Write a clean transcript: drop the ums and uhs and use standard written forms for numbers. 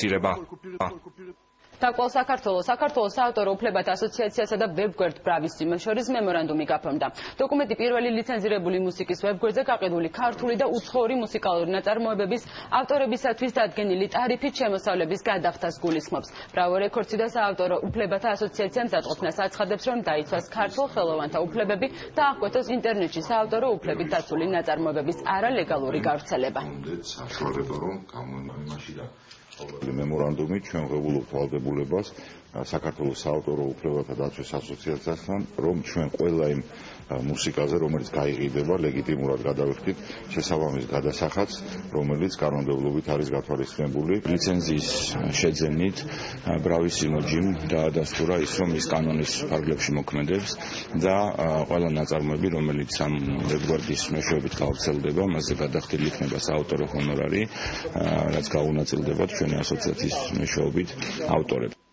სირება თაკვალ საქართველოს საავტორო უფლებათა ასოციაციასა და ვებგვერდ ბრავის შორის მემორანდუმი გაფორმდა. დოკუმენტი პირველი ლიცენზირებული მუსიკის ვებგვერდზე გაყიდული ქართული და უცხოური მუსიკალური ნაწარმოებების ავტორებისათვის დადგენილი ტარიფით შემოსავლების გადახდას გულისხმობს. Bravo Records-ი და საავტორო უფლებათა ასოციაციამ დაწყობნას აცხადებს, რომ დაიცვას ქართულ ხელოვანთა უფლებები და აღკვეთოს ინტერნეტში საავტორო უფლებით დაცული ნაწარმოებების არალეგალური გავრცელება. მემორანდუმი ჩვენ ვღებულობთ ვალდებულებას საქართველოს საავტორო უფლებათა დაცვის ასოციაციასთან, რომ ჩვენ ყველა იმ მუსიკაზე, რომელიც გაიყიდება, ლეგიტიმურად გადავიხდით შესაბამის გადასახადს, რომელიც კანონმდებლობით არის გათვალისწინებული. ლიცენზიის შეძენით ბრავის სიმოჯიმ დაადასტურა ის, რომ ის კანონის ფარგლებში მოქმედებს და ყველა ნაწარმოები, რომელიც ამ ვებგვერდის მეშვეობით გავრცელდება, მასზე გადახდილი იქნება საავტორო ჰონორარი, რაც გაუნაწილდებათ ჩვენი ასოციაციის მეშვეობით ავტორებს.